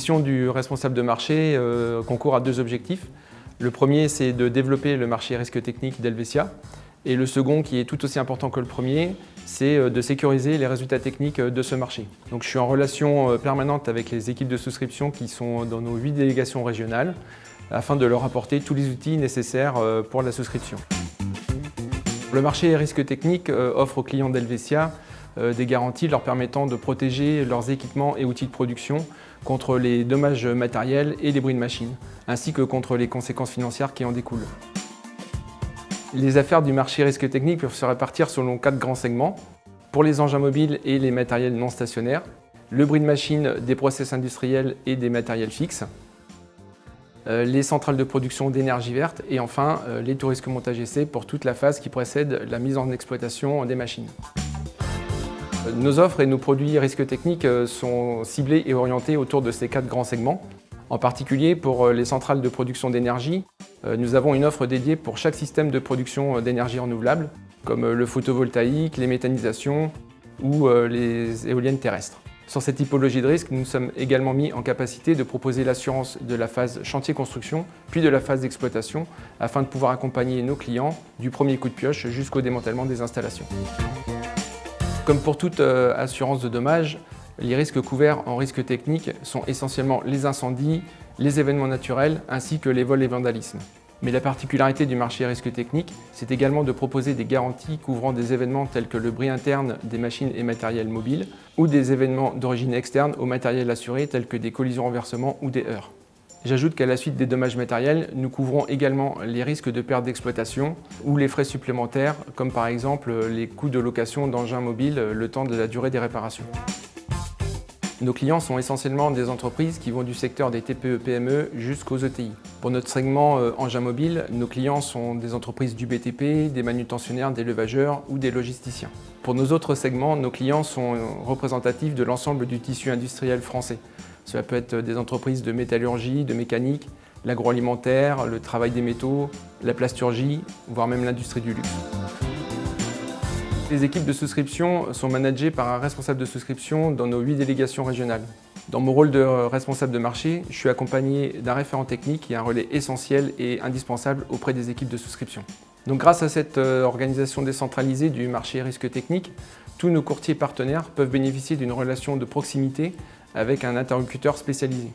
mission du responsable de marché concourt à deux objectifs. Le premier, c'est de développer le marché risque technique d'Helvetia. Et le second, qui est tout aussi important que le premier, c'est de sécuriser les résultats techniques de ce marché. Donc, je suis en relation permanente avec les équipes de souscription qui sont dans nos 8 délégations régionales afin de leur apporter tous les outils nécessaires pour la souscription. Le marché risque technique offre aux clients d'Helvetia des garanties leur permettant de protéger leurs équipements et outils de production contre les dommages matériels et les bruits de machine, ainsi que contre les conséquences financières qui en découlent. Les affaires du marché risque technique peuvent se répartir selon 4 grands segments. Pour les engins mobiles et les matériels non stationnaires, le bruit de machine des process industriels et des matériels fixes, les centrales de production d'énergie verte et enfin les tout risques montage essai pour toute la phase qui précède la mise en exploitation des machines. Nos offres et nos produits risques techniques sont ciblés et orientés autour de ces 4 grands segments. En particulier pour les centrales de production d'énergie, nous avons une offre dédiée pour chaque système de production d'énergie renouvelable, comme le photovoltaïque, les méthanisations ou les éoliennes terrestres. Sur cette typologie de risque, nous sommes également mis en capacité de proposer l'assurance de la phase chantier-construction, puis de la phase d'exploitation, afin de pouvoir accompagner nos clients du premier coup de pioche jusqu'au démantèlement des installations. Comme pour toute assurance de dommages, les risques couverts en risque technique sont essentiellement les incendies, les événements naturels ainsi que les vols et vandalismes. Mais la particularité du marché risque technique, c'est également de proposer des garanties couvrant des événements tels que le bruit interne des machines et matériels mobiles ou des événements d'origine externe au matériel assuré tels que des collisions renversements ou des heurts. J'ajoute qu'à la suite des dommages matériels, nous couvrons également les risques de perte d'exploitation ou les frais supplémentaires, comme par exemple les coûts de location d'engins mobiles le temps de la durée des réparations. Nos clients sont essentiellement des entreprises qui vont du secteur des TPE-PME jusqu'aux ETI. Pour notre segment engins mobiles, nos clients sont des entreprises du BTP, des manutentionnaires, des levageurs ou des logisticiens. Pour nos autres segments, nos clients sont représentatifs de l'ensemble du tissu industriel français. Cela peut être des entreprises de métallurgie, de mécanique, l'agroalimentaire, le travail des métaux, la plasturgie, voire même l'industrie du luxe. Les équipes de souscription sont managées par un responsable de souscription dans nos 8 délégations régionales. Dans mon rôle de responsable de marché, je suis accompagné d'un référent technique qui est un relais essentiel et indispensable auprès des équipes de souscription. Donc grâce à cette organisation décentralisée du marché risque technique, tous nos courtiers partenaires peuvent bénéficier d'une relation de proximité avec un interlocuteur spécialisé.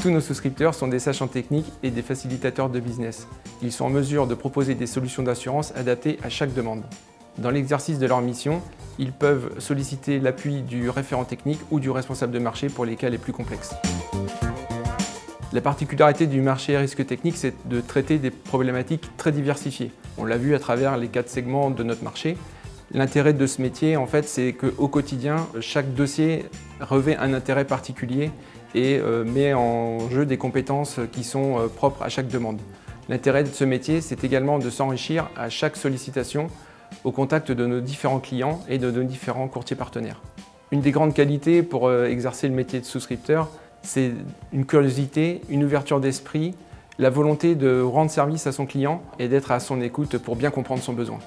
Tous nos souscripteurs sont des sachants techniques et des facilitateurs de business. Ils sont en mesure de proposer des solutions d'assurance adaptées à chaque demande. Dans l'exercice de leur mission, ils peuvent solliciter l'appui du référent technique ou du responsable de marché pour les cas les plus complexes. La particularité du marché risque technique, c'est de traiter des problématiques très diversifiées. On l'a vu à travers les 4 segments de notre marché. L'intérêt de ce métier, en fait, c'est qu'au quotidien, chaque dossier revêt un intérêt particulier et met en jeu des compétences qui sont propres à chaque demande. L'intérêt de ce métier, c'est également de s'enrichir à chaque sollicitation au contact de nos différents clients et de nos différents courtiers partenaires. Une des grandes qualités pour exercer le métier de souscripteur, c'est une curiosité, une ouverture d'esprit, la volonté de rendre service à son client et d'être à son écoute pour bien comprendre son besoin.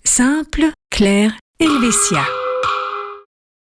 Simple, clair, Helvetia.